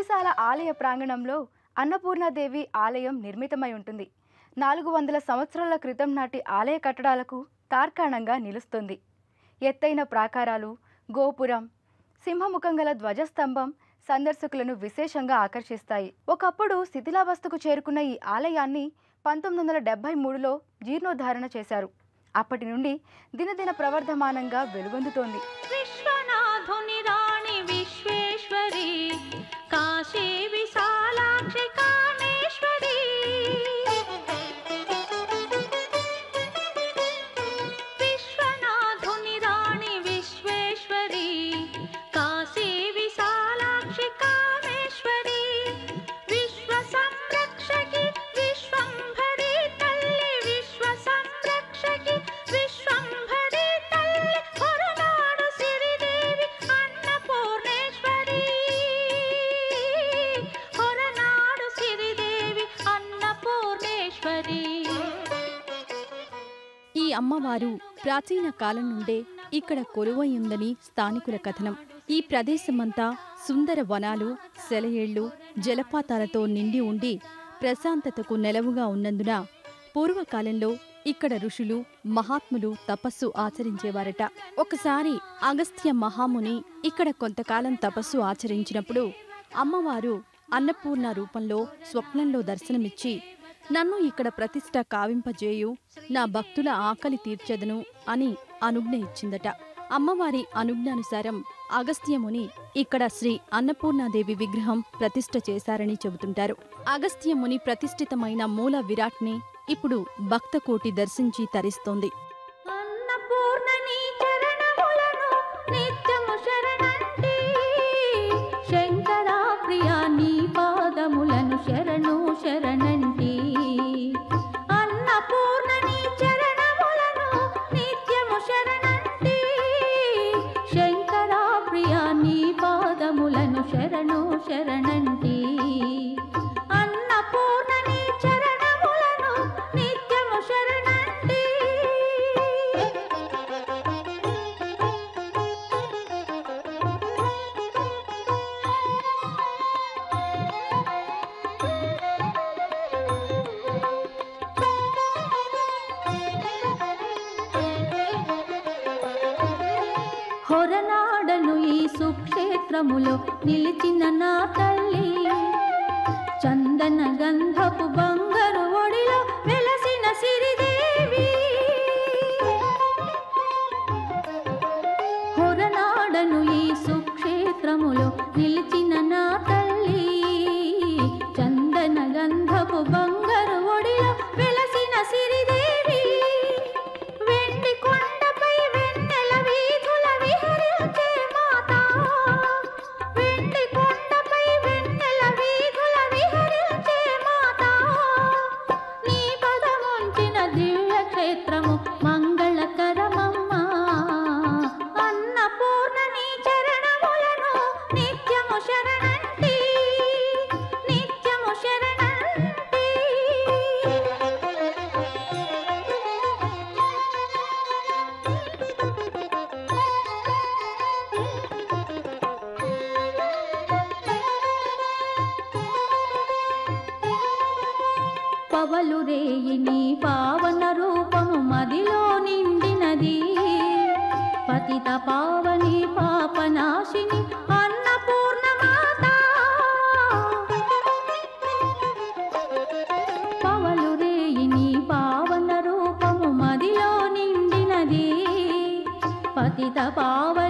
సువిశాల ఆలయ ప్రాంగణంలో అన్నపూర్ణాదేవి ఆలయం నిర్మితమై ఉంటుంది. 400 సంవత్సరాల క్రితం నాటి ఆలయ కట్టడాలకు తార్కాణంగా నిలుస్తుంది. ఎత్తైన ప్రాకారాలు, గోపురం, సింహముఖం గల ధ్వజస్తంభం సందర్శకులను విశేషంగా ఆకర్షిస్తాయి. ఒకప్పుడు శిథిలావస్థకు చేరుకున్న ఈ ఆలయాన్ని 1973లో జీర్ణోద్ధారణ చేశారు. అప్పటి నుండి దినదిన ప్రవర్ధమానంగా వెలుగొందుతోంది. విశ్వనాథుని రాణి విశ్వేశ్వరి, కాశీ విశాలాక్షి కామేశ్వరి, విశ్వనాథుని రాణి విశ్వేశ్వరి, కాశీ విశాలాక్షి కామేశ్వరి, విశ్వ సంరక్షకి విశ్వంభరి తల్లి, విశ్వ సంరక్షకి విశ్వంభరి తల్లి, హొరనాడు సిరిదేవి అన్నపూర్ణేశ్వరి, హొరనాడు సిరిదేవి అన్నపూర్ణేశ్వరి. ఈ అమ్మవారు ప్రాచీన కాలం నుండే ఇక్కడ కొలువై ఉందని స్థానికుల కథనం. ఈ ప్రదేశమంతా సుందర వనాలు, సెలయేళ్లు, జలపాతాలతో నిండి ఉండి ప్రశాంతతకు నెలవుగా ఉన్నందున పూర్వకాలంలో ఇక్కడ ఋషులు, మహాత్ములు తపస్సు ఆచరించేవారట. ఒకసారి అగస్త్య మహాముని ఇక్కడ కొంతకాలం తపస్సు ఆచరించినప్పుడు అమ్మవారు అన్నపూర్ణ రూపంలో స్వప్నంలో దర్శనమిచ్చి, నన్ను ఇక్కడ ప్రతిష్ఠ కావింపజేయు, నా భక్తుల ఆకలి తీర్చెదను అని అనుజ్ఞ ఇచ్చిందట. అమ్మవారి అనుజ్ఞానుసారం అగస్త్యముని ఇక్కడ శ్రీ అన్నపూర్ణాదేవి విగ్రహం ప్రతిష్ఠ చేశారని చెబుతుంటారు. అగస్త్యముని ప్రతిష్ఠితమైన మూల విరాట్ని ఇప్పుడు భక్తకోటి దర్శించి తరిస్తోంది. అన్నపూర్ణని చరణములను నిత్యము శరణంటి, శంకరా ప్రియా నీ పాదములను శరణు శరణంటి, అన్నపూర్ణని చరణములను నిత్యము శరణంటి, శంకరా ప్రియా నీ పాదములను శరణు శరణంటి, అన్నపూర్ణని చరణములను నిత్యము శరణంటి. హొరనాడను ఈ సుక్షేత్రములో నిలిచిన నా తల్లి, చందన గంధపు బంగారు ఒడిలో వెలసిన సిరిదేవి, హొరనాడను ఈ సుక్షేత్రములో నిలిచిన నా తల్లి, చందన గంధపు బంగారు ఒడిలో వెలసిన సిరిదేవి, వెండి కొండపై వెన్నెల వీధుల విహరించే మాత, వెండి కొండపై వెన్నెల వీధుల విహరించే మాత, నీ పదముంచిన దివ్య క్షేత్రము మంగళకరమమ్మా, అన్నపూర్ణని చరణములను నిత్యము శరణంటి, నిత్యము శరణంటి. పవలు రేయి నీ పావన రూపము మదిలో నిండినది, పతిత పావని పాపనాశిని అన్నపూర్ణ మాత, పవలు రేయి నీ పావన రూపము మదిలో నిండినది, పతిత పావని